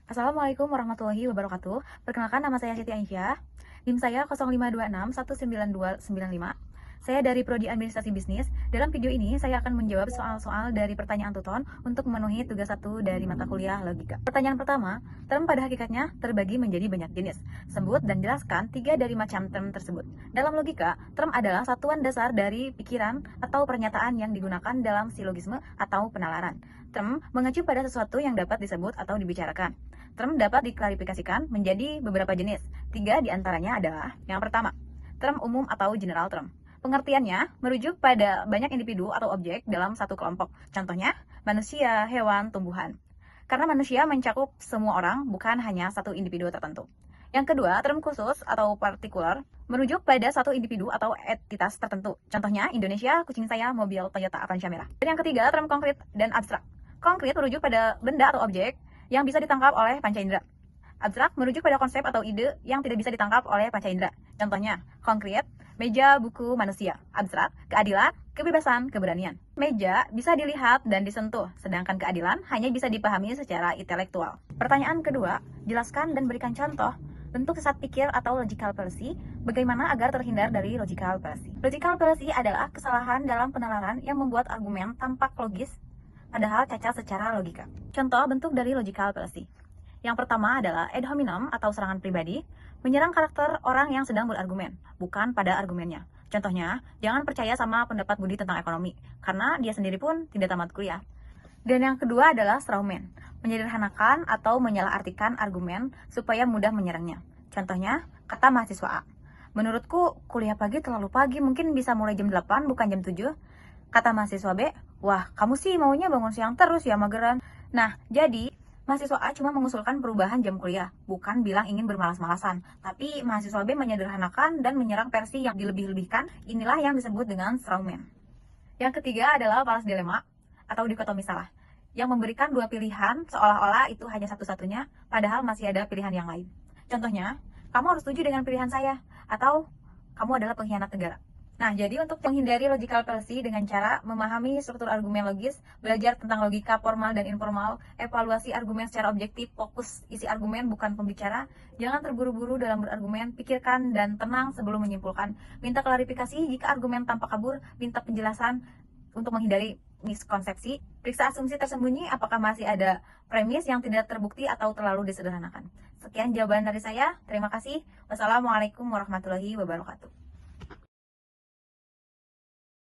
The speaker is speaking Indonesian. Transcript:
Assalamualaikum warahmatullahi wabarakatuh. Perkenalkan, nama saya Siti Aisyah. NIM saya 0526199295. Saya dari Prodi Administrasi Bisnis. Dalam video ini saya akan menjawab soal-soal dari pertanyaan tuton untuk memenuhi tugas 1 dari mata kuliah logika. Pertanyaan pertama, term pada hakikatnya terbagi menjadi banyak jenis. Sebut dan jelaskan 3 dari macam term tersebut. Dalam logika, term adalah satuan dasar dari pikiran atau pernyataan yang digunakan dalam silogisme atau penalaran. Term mengacu pada sesuatu yang dapat disebut atau dibicarakan. Term dapat diklarifikasikan menjadi beberapa jenis. 3 diantaranya adalah: yang pertama, term umum atau general term. Pengertiannya merujuk pada banyak individu atau objek dalam satu kelompok. Contohnya, manusia, hewan, tumbuhan. Karena manusia mencakup semua orang, bukan hanya satu individu tertentu. Yang kedua, term khusus atau partikular merujuk pada satu individu atau entitas tertentu. Contohnya, Indonesia, kucing saya, mobil Toyota Avanza merah. Dan yang ketiga, term konkret dan abstrak. Konkret merujuk pada benda atau objek yang bisa ditangkap oleh panca indera. Abstrak merujuk pada konsep atau ide yang tidak bisa ditangkap oleh panca indera. Contohnya, konkret, meja, buku, manusia. Abstrak, keadilan, kebebasan, keberanian. Meja bisa dilihat dan disentuh, sedangkan keadilan hanya bisa dipahami secara intelektual. Pertanyaan kedua, jelaskan dan berikan contoh bentuk sesat pikir atau logical fallacy, bagaimana agar terhindar dari logical fallacy. Logical fallacy adalah kesalahan dalam penalaran yang membuat argumen tampak logis padahal cacat secara logika. Contoh bentuk dari logical fallacy. Yang pertama adalah ad hominem atau serangan pribadi, menyerang karakter orang yang sedang berargumen, bukan pada argumennya. Contohnya, jangan percaya sama pendapat Budi tentang ekonomi, karena dia sendiri pun tidak tamat kuliah. Dan yang kedua adalah strawman, menyederhanakan atau menyalahartikan argumen supaya mudah menyerangnya. Contohnya, kata mahasiswa A, menurutku kuliah pagi terlalu pagi, mungkin bisa mulai jam 8 bukan jam 7. Kata mahasiswa B, wah kamu sih maunya bangun siang terus ya mageran. Nah, jadi mahasiswa A cuma mengusulkan perubahan jam kuliah, bukan bilang ingin bermalas-malasan. Tapi mahasiswa B menyederhanakan dan menyerang versi yang dilebih-lebihkan. Inilah yang disebut dengan strawman. Yang ketiga adalah falas dilema atau dikotomi salah, yang memberikan dua pilihan seolah-olah itu hanya satu-satunya, padahal masih ada pilihan yang lain. Contohnya, kamu harus setuju dengan pilihan saya, atau kamu adalah pengkhianat negara. Nah, jadi untuk menghindari logical fallacy dengan cara memahami struktur argumen logis, belajar tentang logika formal dan informal, evaluasi argumen secara objektif, fokus isi argumen bukan pembicara, jangan terburu-buru dalam berargumen, pikirkan dan tenang sebelum menyimpulkan, minta klarifikasi jika argumen tampak kabur, minta penjelasan untuk menghindari miskonsepsi, periksa asumsi tersembunyi apakah masih ada premis yang tidak terbukti atau terlalu disederhanakan. Sekian jawaban dari saya, terima kasih. Wassalamualaikum warahmatullahi wabarakatuh.